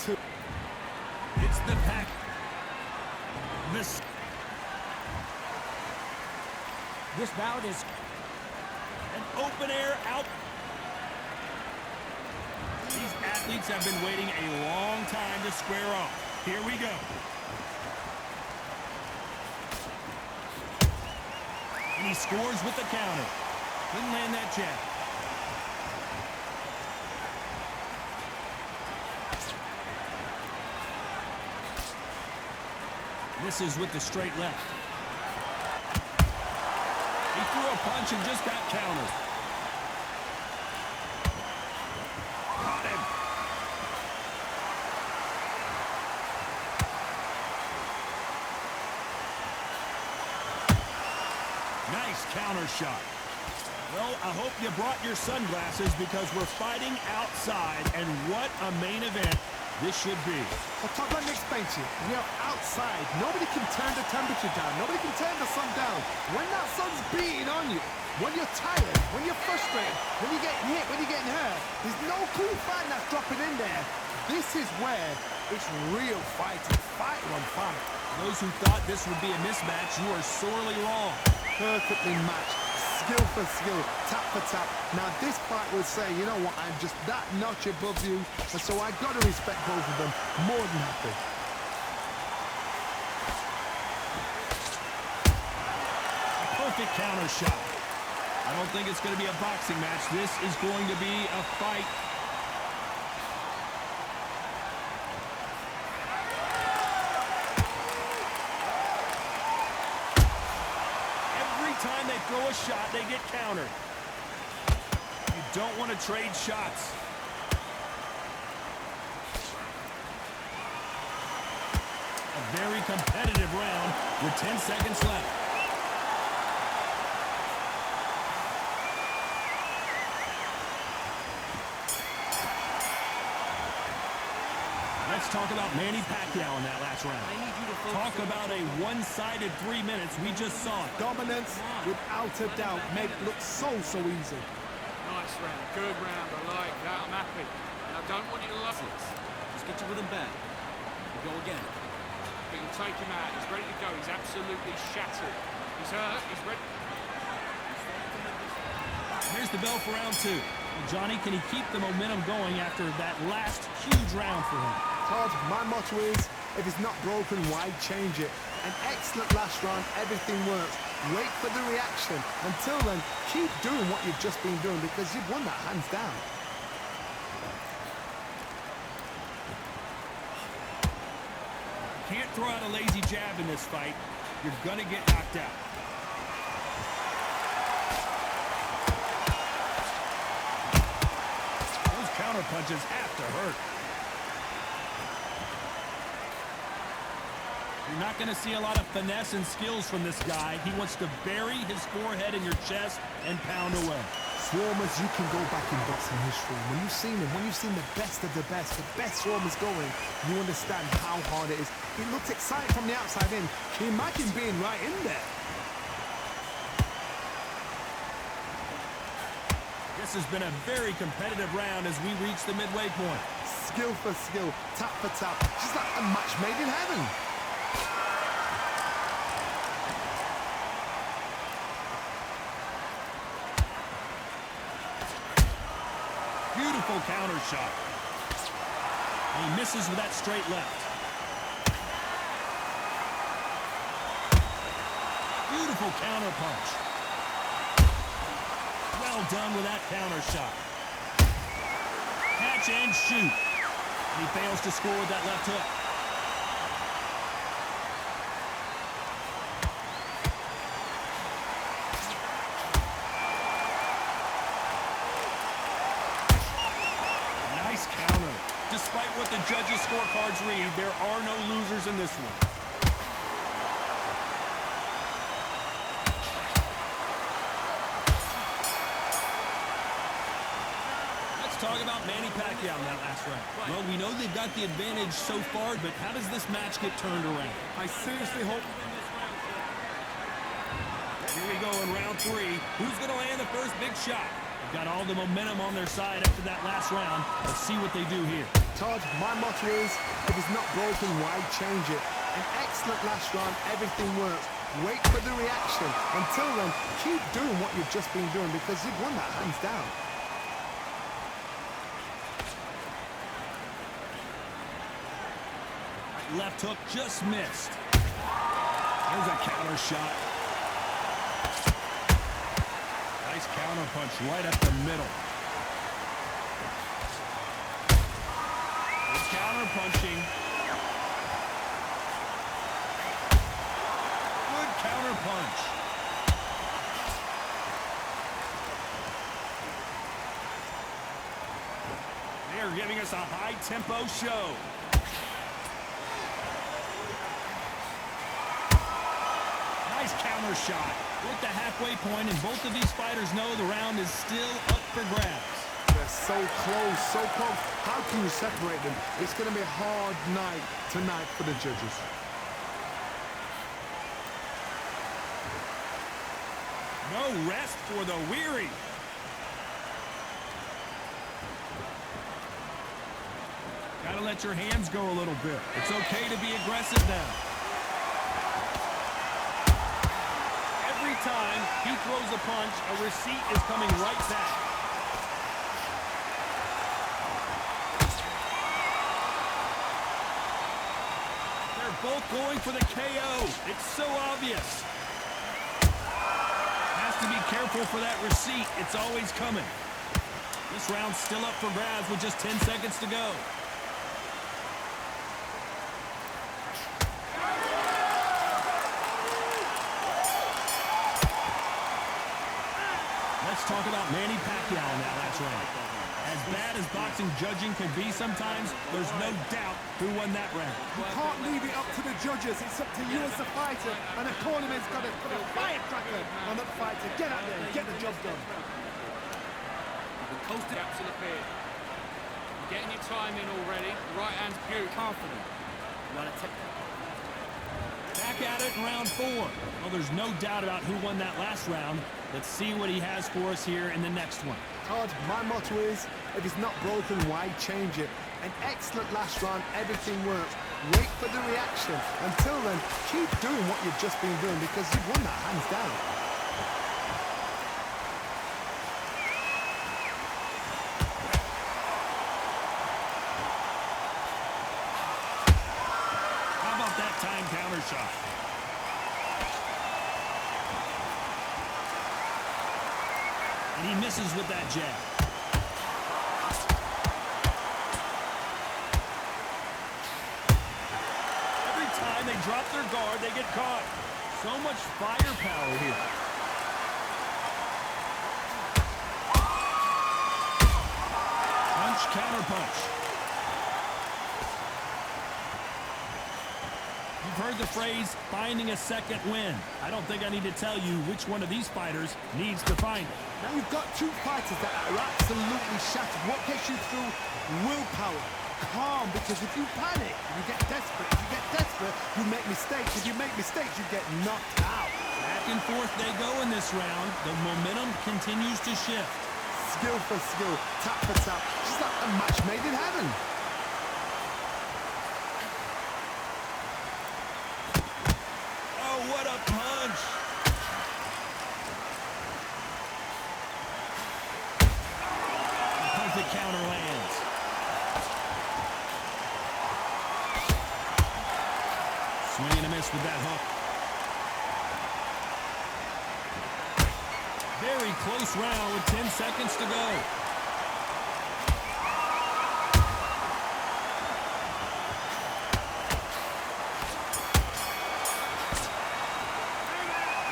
2. It's the pack. This bout is an open air out. These athletes have been waiting a long time to square off. Here we go. And he scores with the counter. Couldn't land that jab. Misses with the straight left. He threw a punch and just got countered. Caught him. Nice counter shot. Well, I hope you brought your sunglasses because we're fighting outside, and what a main event this should be. Well, Todd, let me explain to you. When you're outside, nobody can turn the temperature down. Nobody can turn the sun down. When that sun's beating on you, when you're tired, when you're frustrated, when you're getting hit, when you're getting hurt, there's no cool fight that's dropping in there. This is where it's real fighting. Fight on fight. Those who thought this would be a mismatch, you are sorely wrong. Perfectly matched. Skill for skill, tap for tap. Now this fight will say, you know what, I'm just that notch above you, and so I got to respect both of them. More than happy. A perfect counter shot. I don't think it's going to be a boxing match. This is going to be a fight. Time they throw a shot, they get countered. You don't want to trade shots. A very competitive round with 10 seconds left. Let's talk about Manny Pacquiao in that last round. Talk about a one-sided 3 minutes. We just saw it. Dominance, without a doubt, made it look so easy. Nice round, good round. I like that. I'm happy. And I don't want you to lose it. Just get you with him back. We'll go again. We can take him out. He's ready to go. He's absolutely shattered. He's hurt. He's ready. Here's the bell for round 2. Johnny, can he keep the momentum going after that last huge round for him? Todd, my motto is, if it's not broken, why change it? An excellent last round, everything works. Wait for the reaction. Until then, keep doing what you've just been doing because you've won that hands down. Can't throw out a lazy jab in this fight. You're gonna get knocked out. Those counter punches have to hurt. You're not going to see a lot of finesse and skills from this guy. He wants to bury his forehead in your chest and pound away. Swarmers, you can go back in boxing history. When you've seen them, when you've seen the best swarmers going, you understand how hard it is. It looks exciting from the outside in. Can you imagine being right in there? This has been a very competitive round as we reach the midway point. Skill for skill, tap for tap, just like a match made in heaven. Beautiful counter shot. And he misses with that straight left. Beautiful counter punch. Well done with that counter shot. Catch and shoot. And he fails to score with that left hook. Nice counter. Despite what the judges' scorecards read, there are no losers in this one. Talk about Manny Pacquiao in that last round. Well, we know they've got the advantage so far, but how does this match get turned around? I seriously hope... Here we go in round 3. Who's going to land the first big shot? Got all the momentum on their side after that last round. Let's see what they do here. Todd, my motto is, if it's not broken, why change it? An excellent last round, everything works. Wait for the reaction. Until then, keep doing what you've just been doing because you've won that hands down. Left hook just missed. There's a counter shot. Nice counter punch right up the middle. Good counter punching. Good counter punch. They're giving us a high tempo show. Nice counter shot. We're at the halfway point, and both of these fighters know the round is still up for grabs. They're so close, so close. How can you separate them? It's going to be a hard night tonight for the judges. No rest for the weary. Gotta let your hands go a little bit. It's okay to be aggressive now. Every time he throws a punch, a receipt is coming right back. They're both going for the KO. It's so obvious. Has to be careful for that receipt. It's always coming. This round's still up for grabs with just 10 seconds to go. Let's talk about Manny Pacquiao in that last round. As bad as boxing judging can be sometimes, there's no doubt who won that round. You can't leave it up to the judges. It's up to you as the fighter. And the tournament's got to put a firecracker on the fighter. Get out there and get the job done. The coast gaps will appear. You're getting your time in already. The right hand's good. Confident. You want to take that. Back at it in round 4. Well, there's no doubt about who won that last round. Let's see what he has for us here in the next one. Todd, my motto is, if it's not broken, why change it? An excellent last round, everything works. Wait for the reaction. Until then, keep doing what you've just been doing because you've won that hands down. How about that time counter shot? And he misses with that jab. Every time they drop their guard, they get caught. So much firepower here. Punch, counter punch. You've heard the phrase, finding a second win. I don't think I need to tell you which one of these fighters needs to find it. Now you've got two fighters that are absolutely shattered. What gets you through? Willpower. Calm, because if you panic, you get desperate. If you get desperate, you make mistakes. If you make mistakes, you get knocked out. Back and forth they go in this round. The momentum continues to shift. Skill for skill, tap for tap. Just like a match made in heaven. Oh, what a punch! The perfect counter lands. Swing and a miss with that hook. Very close round with 10 seconds to go.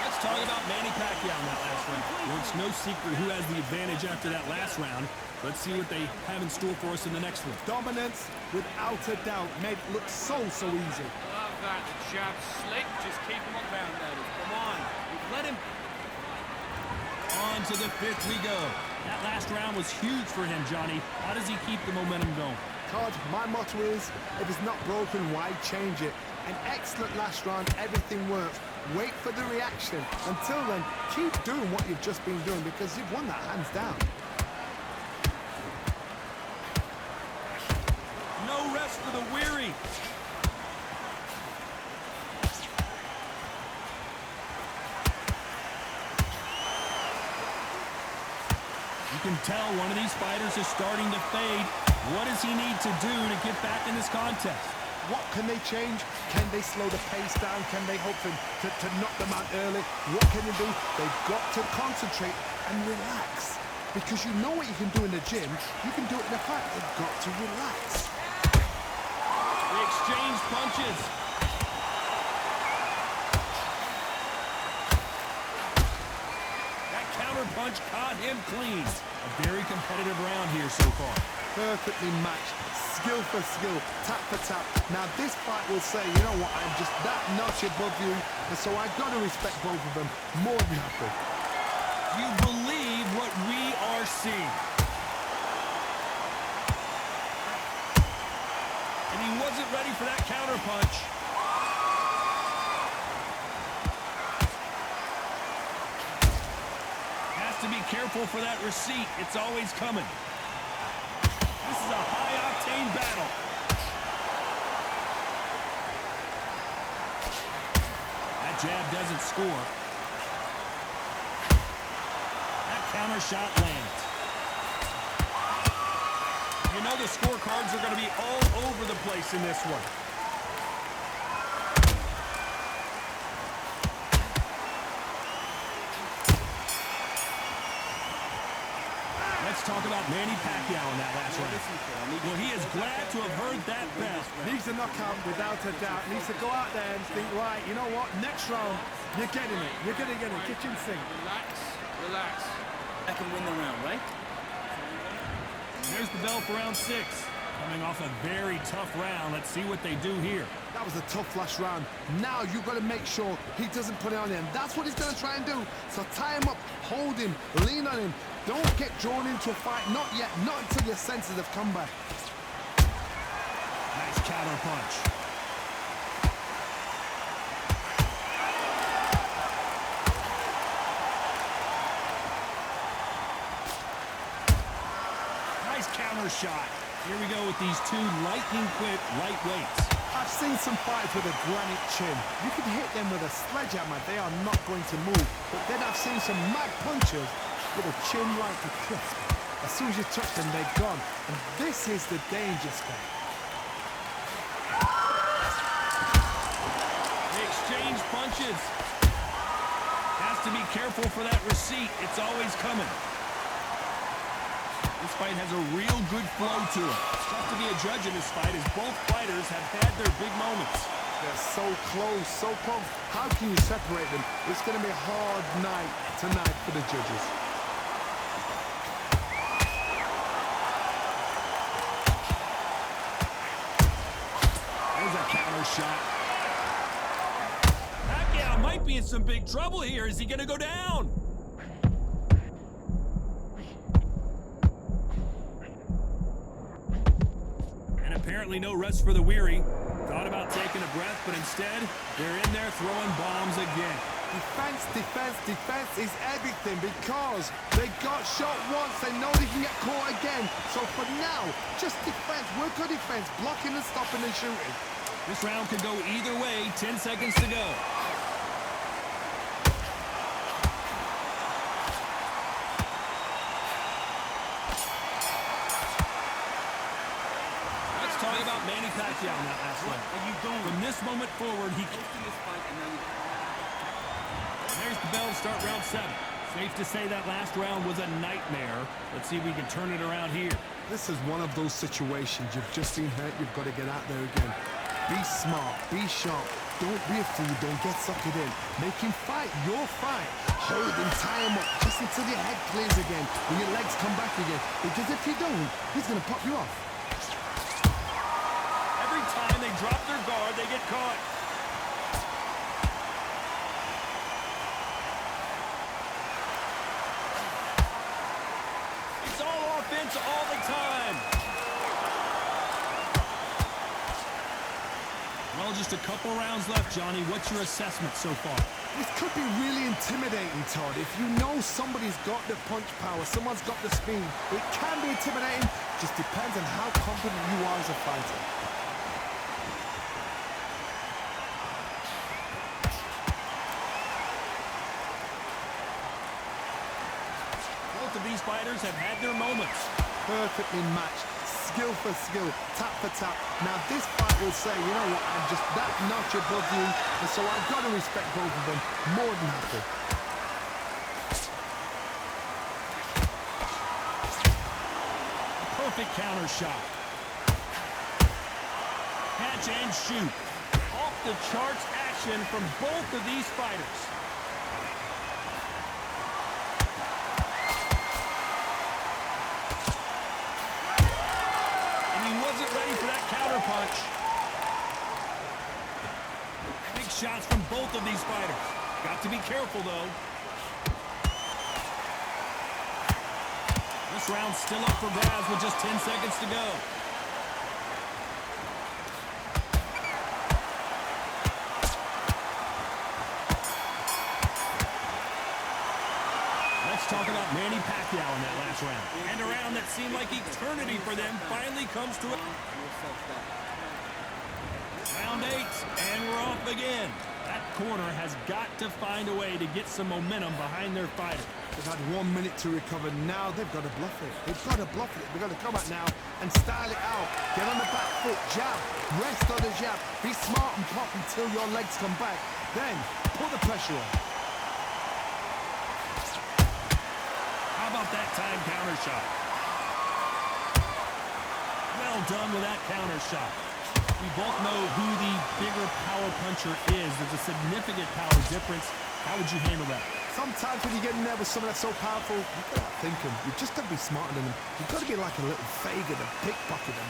Let's talk about Manny Pacquiao in that last round. Well, it's no secret who has the advantage after that last round. Let's see what they have in store for us in the next one. Dominance, without a doubt, made it look so easy. Love that. The jab slick. Just keep him on ground, Daddy. Come on. Let him. On to the 5th we go. That last round was huge for him, Johnny. How does he keep the momentum going? Todd, my motto is, if it's not broken, why change it? An excellent last round, everything works. Wait for the reaction. Until then, keep doing what you've just been doing because you've won that hands down. tell one of these fighters is starting to fade. What does he need to do to get back in this contest? What can they change? Can they slow the pace down? Can they hope to knock them out early? What can they do? They've got to concentrate and relax. Because you know what you can do in the gym, you can do it in a fight. They've got to relax. They exchange punches. That counter punch caught him clean. A very competitive round here so far. Perfectly matched, skill for skill, tap for tap. Now this fight will say, you know what, I'm just that notch above you, and so I've got to respect both of them more than happy. You believe what we are seeing. And he wasn't ready for that counter punch. Has to be careful for that receipt. It's always coming. This is a high-octane battle. That jab doesn't score. That counter shot lands. You know the scorecards are going to be all over the place in this one. Let's talk about Manny Pacquiao in that last round. Well, he is glad to have heard that bell. Needs a knockout without a doubt. Needs to go out there and think, right, you know what, next round, you're getting it. You're going to get it. Kitchen sink. Relax, relax. I can win the round, right? There's the bell for round 6. Coming off a very tough round. Let's see what they do here. That was a tough last round. Now you've got to make sure he doesn't put it on him. That's what he's going to try and do. So tie him up, hold him, lean on him. Don't get drawn into a fight. Not yet. Not until your senses have come back. Nice counter punch. Nice counter shot. Here we go with these two lightning-quick lightweights. I've seen some fights with a granite chin. You can hit them with a sledgehammer. They are not going to move. But then I've seen some mad punchers with a chin like a crisp. As soon as you touch them, they're gone. And this is the danger spot. They exchange punches. Has to be careful for that receipt. It's always coming. This fight has a real good flow to it. It's tough to be a judge in this fight as both fighters have had their big moments. They're so close, so close. How can you separate them? It's going to be a hard night tonight for the judges. There's a counter shot. Pacquiao might be in some big trouble here. Is he going to go down? And apparently no rest for the weary. Thought about taking a breath, but instead, they're in there throwing bombs again. Defense, defense, defense is everything because they got shot once. They know they can get caught again. So for now, just defense. Work on defense, blocking and stopping and shooting. This round could go either way. 10 seconds to go. Let's talk about Manny Pacquiao in that last round. Are you doing? From this moment forward, he... Hosting this fight and now you... There's the bell to start round 7. Safe to say that last round was a nightmare. Let's see if we can turn it around here. This is one of those situations you've just seen hurt. You've got to get out there again. Be smart, be sharp. Don't be a fool, don't get sucked in. Make him fight your fight. Hold him, tie him up, just until your head clears again and your legs come back again. Because if you don't, he's going to pop you off. Every time they drop their guard, they get caught. It's all offense all the time. Well, just a couple rounds left, Johnny. What's your assessment so far? This could be really intimidating, Todd. If you know somebody's got the punch power, someone's got the speed, it can be intimidating. Just depends on how confident you are as a fighter. Both of these these fighters have had their moments. Perfectly matched, skill for skill, tap for tap. Now this fight will say, you know what, I'm just that notch above you, and so I've got to respect both of them more than happy. Perfect counter shot. Catch and shoot. Off the charts action from both of these fighters. And he wasn't ready for that counter punch. Big shots from both of these fighters. Got to be careful though. This round's still up for grabs with just 10 seconds to go. Let's talk about Manny Pacquiao in that last round. And a round that seemed like eternity for them finally comes to it. Round 8, and we're off again. That corner has got to find a way to get some momentum behind their fighter. They've had 1 minute to recover. Now they've got to bluff it. They've got to bluff it. They've got to come out now and style it out. Get on the back foot, jab, rest on the jab. Be smart and pop until your legs come back. Then put the pressure on. How about that time counter shot? Well done with that counter shot. We both know who the bigger power puncher is. There's a significant power difference. How would you handle that? Sometimes when you get in there with someone that's so powerful, you've got to think them. You've just got to be smarter than them. You've got to be like a little Fager to pickpocket them.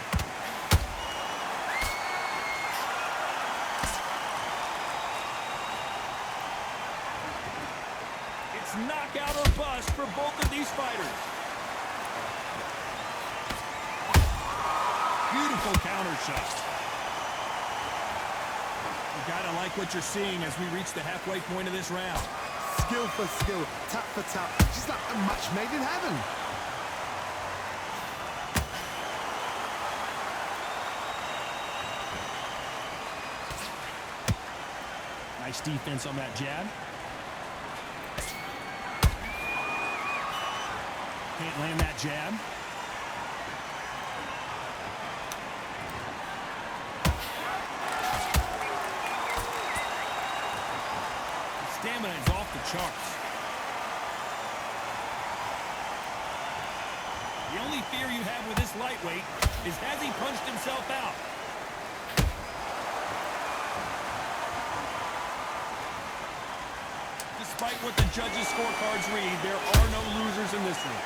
It's knockout or bust for both of these fighters. Beautiful counter shot. You gotta like what you're seeing as we reach the halfway point of this round. Skill for skill, tap for tap, just like a match made in heaven. Nice defense on that jab. Can't land that jab. Stamina is off the charts. The only fear you have with this lightweight is has he punched himself out? Despite what the judges' scorecards read, there are no losers in this one.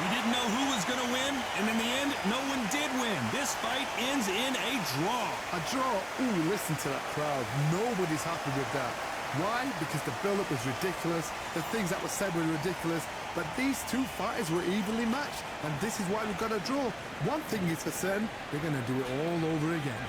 We didn't know who was going to win, and in the end, no one did win. This fight ends in a draw. A draw? Ooh, listen to that crowd. Nobody's happy with that. Why? Because the build-up was ridiculous. The things that were said were ridiculous. But these two fighters were evenly matched, and this is why we've got a draw. One thing is for certain, they're going to do it all over again.